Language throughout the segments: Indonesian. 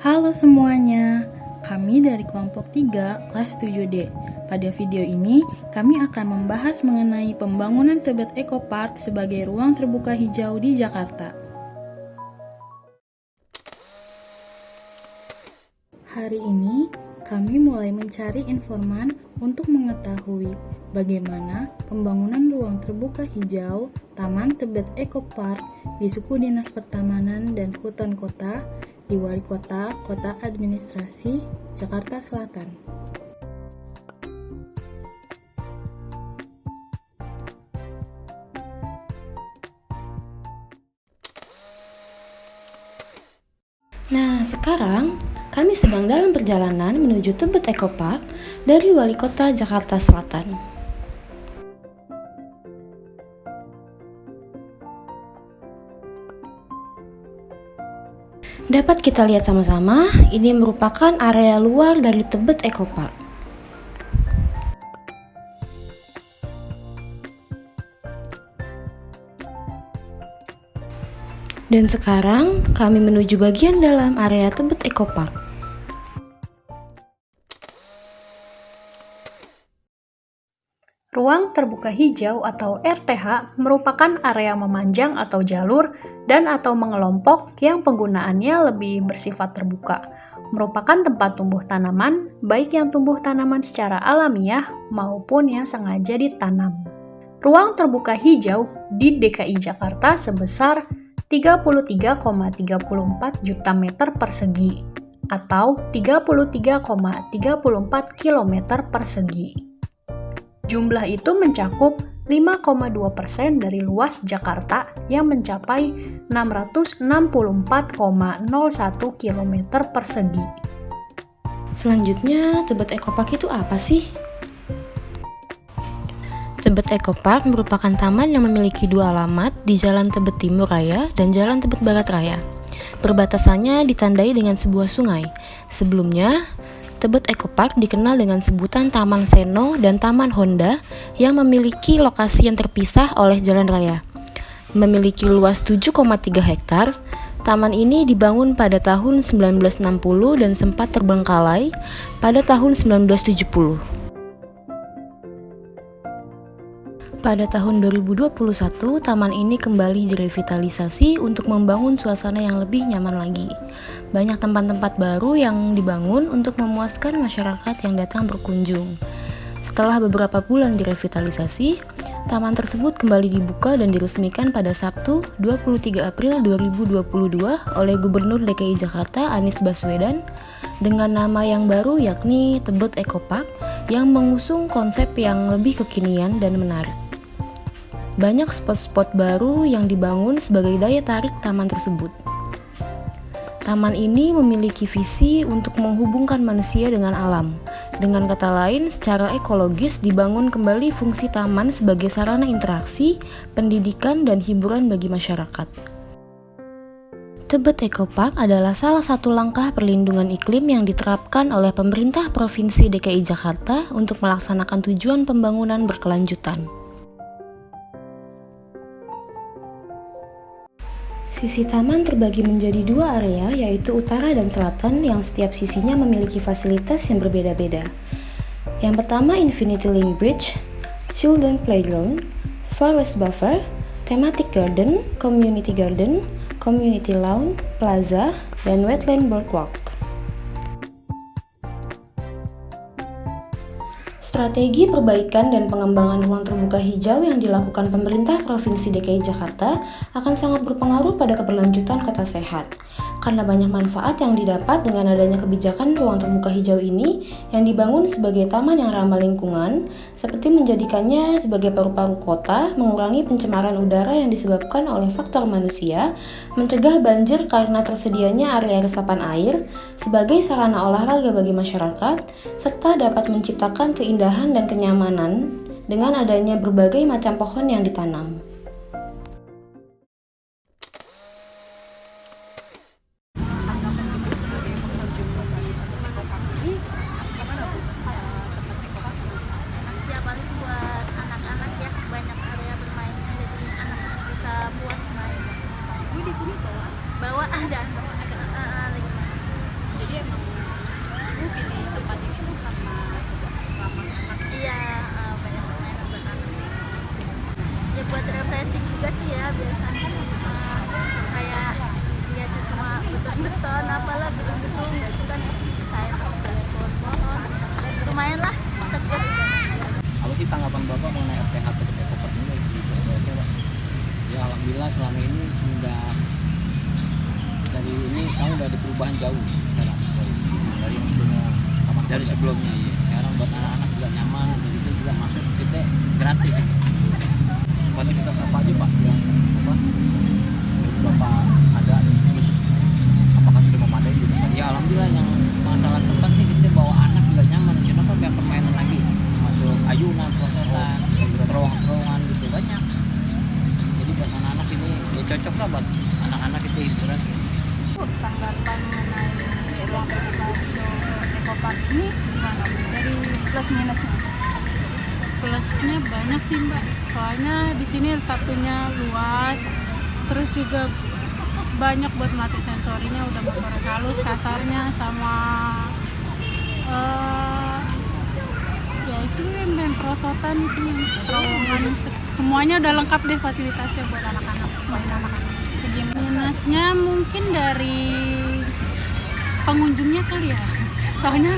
Halo semuanya, kami dari kelompok 3 kelas 7D. Pada video ini, kami akan membahas mengenai pembangunan Tebet Eco Park sebagai ruang terbuka hijau di Jakarta. Hari ini, kami mulai mencari informan untuk mengetahui bagaimana pembangunan ruang terbuka hijau Taman Tebet Eco Park di Suku Dinas Pertamanan dan Hutan Kota di Wali Kota, Kota Administrasi, Jakarta Selatan. Nah, sekarang kami sedang dalam perjalanan menuju Tebet Eco Park dari Wali Kota Jakarta Selatan. Dapat kita lihat sama-sama, ini merupakan area luar dari Tebet Eco Park. Dan sekarang kami menuju bagian dalam area Tebet Eco Park. Ruang terbuka hijau atau RTH merupakan area memanjang atau jalur dan atau mengelompok yang penggunaannya lebih bersifat terbuka. Merupakan tempat tumbuh tanaman, baik yang tumbuh tanaman secara alamiah maupun yang sengaja ditanam. Ruang terbuka hijau di DKI Jakarta sebesar 33,34 juta meter persegi atau 33,34 kilometer persegi. Jumlah itu mencakup 5,2% dari luas Jakarta yang mencapai 664,01 km persegi. Selanjutnya, Tebet Eco Park itu apa sih? Tebet Eco Park merupakan taman yang memiliki dua alamat di Jalan Tebet Timur Raya dan Jalan Tebet Barat Raya. Perbatasannya ditandai dengan sebuah sungai. Sebelumnya, Tebet Eco Park dikenal dengan sebutan Taman Seno dan Taman Honda yang memiliki lokasi yang terpisah oleh jalan raya. Memiliki luas 7,3 hektar, taman ini dibangun pada tahun 1960 dan sempat terbengkalai pada tahun 1970. Pada tahun 2021, taman ini kembali direvitalisasi untuk membangun suasana yang lebih nyaman lagi. Banyak tempat-tempat baru yang dibangun untuk memuaskan masyarakat yang datang berkunjung. Setelah beberapa bulan direvitalisasi, taman tersebut kembali dibuka dan diresmikan pada Sabtu, 23 April 2022 oleh Gubernur DKI Jakarta Anies Baswedan dengan nama yang baru yakni Tebet Eco Park yang mengusung konsep yang lebih kekinian dan menarik. Banyak spot-spot baru yang dibangun sebagai daya tarik taman tersebut. Taman ini memiliki visi untuk menghubungkan manusia dengan alam. Dengan kata lain, secara ekologis dibangun kembali fungsi taman sebagai sarana interaksi, pendidikan, dan hiburan bagi masyarakat. Tebet Eco Park adalah salah satu langkah perlindungan iklim yang diterapkan oleh pemerintah Provinsi DKI Jakarta untuk melaksanakan tujuan pembangunan berkelanjutan. Sisi taman terbagi menjadi dua area, yaitu utara dan selatan yang setiap sisinya memiliki fasilitas yang berbeda-beda. Yang pertama Infinity Link Bridge, Children Playground, Forest Buffer, Thematic Garden, Community Lawn, Plaza, dan Wetland Boardwalk. Strategi perbaikan dan pengembangan ruang terbuka hijau yang dilakukan pemerintah Provinsi DKI Jakarta akan sangat berpengaruh pada keberlanjutan kota sehat. Karena banyak manfaat yang didapat dengan adanya kebijakan ruang terbuka hijau ini yang dibangun sebagai taman yang ramah lingkungan, seperti menjadikannya sebagai paru-paru kota, mengurangi pencemaran udara yang disebabkan oleh faktor manusia, mencegah banjir karena tersedianya area resapan air, sebagai sarana olahraga bagi masyarakat, serta dapat menciptakan keindahan dan kenyamanan dengan adanya berbagai macam pohon yang ditanam. Paling buat anak-anak ya, banyak area bermainnya jadi anak-anak bisa puas main. Ini di sini bawa Bawa ada lagi main. kenapa lah gedung-gedung gitu kan saya pakai pohon lumayan lah seger. Apa sih tanggapan Bapak mengenai RTH Tebet Eco Park ini dari segi progresnya, Pak? Ya alhamdulillah selama ini sudah dari ini kamu udah ada perubahan jauh sekarang dari yang dari sebelumnya ya. Sekarang buat anak-anak juga nyaman dan itu juga masuk kita gratis. Fasilitas apa aja Pak yang apa Bapak ada terus apakah sudah memadai gitu kan? Ya alhamdulillah yang masalah tempat sih kita bawa anak juga nyaman. Karena kan banyak permainan lagi masuk ayunan, prosesan, terowongan gitu banyak. Jadi buat anak-anak ini ya cocok lah buat anak-anak itu hiburan. Tanggapan mengenai ruang terbuka hijau Eco Park ini gimana Bu? Dari plus minusnya? Plusnya banyak sih Mbak, soalnya di sini satunya luas, terus juga banyak buat melatih sensorinya, udah motorik halus kasarnya sama ya itu yang main perosotan itu yang terowongan semuanya udah lengkap deh fasilitasnya buat anak-anak main anak-anak. Segi minusnya mungkin dari pengunjungnya kali ya, soalnya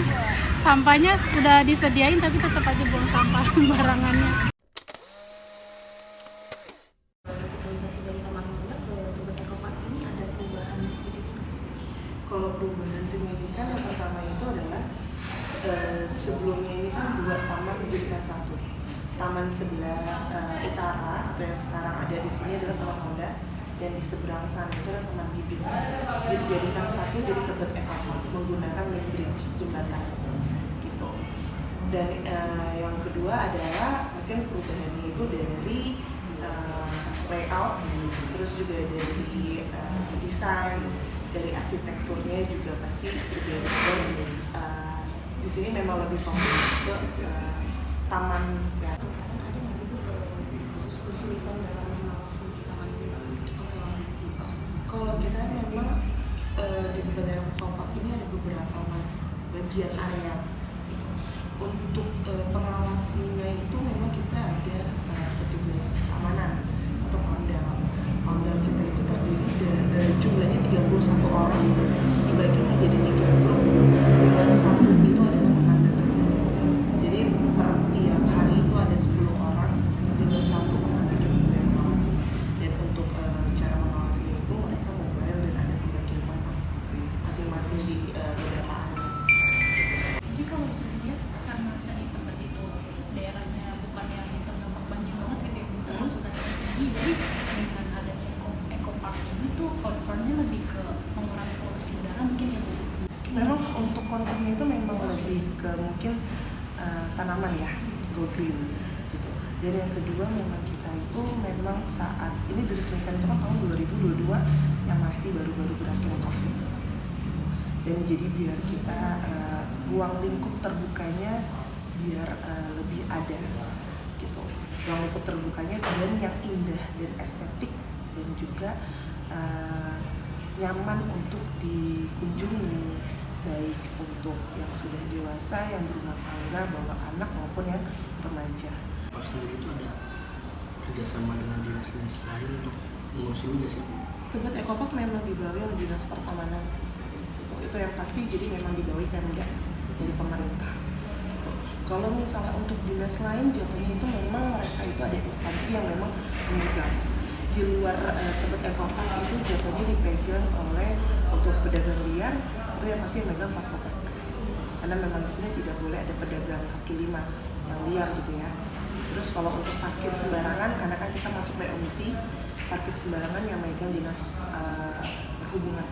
sampahnya udah disediain tapi tetap aja buang sampah barangannya. Kalau perubahan signifikan yang pertama itu adalah sebelumnya ini kan 2 taman dijadikan 1. Taman sebelah utara atau yang sekarang ada di sini adalah Taman Honda, dan di seberang sana itu adalah Taman Bibit. Jadi dijadikan 1 jadi Tebet Eco Park menggunakan link bridge jembatan gitu. Dan yang kedua adalah mungkin perubahannya itu dari layout, terus juga dari desain, dari arsitekturnya juga pasti berbeda. Dan di sini memang lebih fokus ke taman ya. Kalau kita memang di Tebet Eco Park ini ada beberapa bagian area. Untuk pengawasinya itu memang kita ada petugas keamanan atau pamdal. Pamdal kita itu terdiri dari jumlahnya 31 orang, dibagi menjadi 3 grup, dengan 1 itu adalah pemandangan. Jadi per tiap hari itu ada 10 orang dengan 1 pemandangan yang mengawasi. Dan untuk cara mengawasinya itu mereka mobile dan ada pembagian tempat masing-masing di beberapa area. Jadi kalau bisa dilihat karena dari tempat itu daerahnya bukan yang terdampak banjir banget gitu ya, terus sudah tinggi, jadi dengan adanya Eco Park ini tuh concernnya lebih ke mengurangi polusi udara mungkin ya Bu? Memang untuk konsepnya itu memang lebih ke mungkin tanaman ya, go green gitu. Dan yang kedua memang kita itu memang saat ini diresmikan itu kan tahun 2022 yang pasti baru-baru berakhir COVID. Dan jadi biar kita ruang lingkup terbukanya biar lebih ada gitu. Ruang lingkup terbukanya dan yang indah dan estetik dan juga nyaman untuk dikunjungi, baik untuk yang sudah dewasa, yang berumah tangga, bawa anak maupun yang remaja. Pak sendiri itu ada kerjasama dengan dinas-dinas lain untuk mengurus ini nggak sih? Tebet Eco Park memang dibawahi oleh dinas pertamanan. Itu yang pasti, jadi memang dibawahi Pemda dari pemerintah. Kalau misalnya untuk dinas lain jatuhnya itu memang mereka itu ada instansi yang memang memegang. Di luar Tebet Eco Park itu jatuhnya dipegang oleh untuk pedagang liar, itu yang pasti yang megang Satpol PP. Karena memang di sini tidak boleh ada pedagang kaki lima yang liar gitu ya. Terus kalau untuk parkir sembarangan, karena kan kita masuk POMC, parkir sembarangan yang megang dinas perhubungan.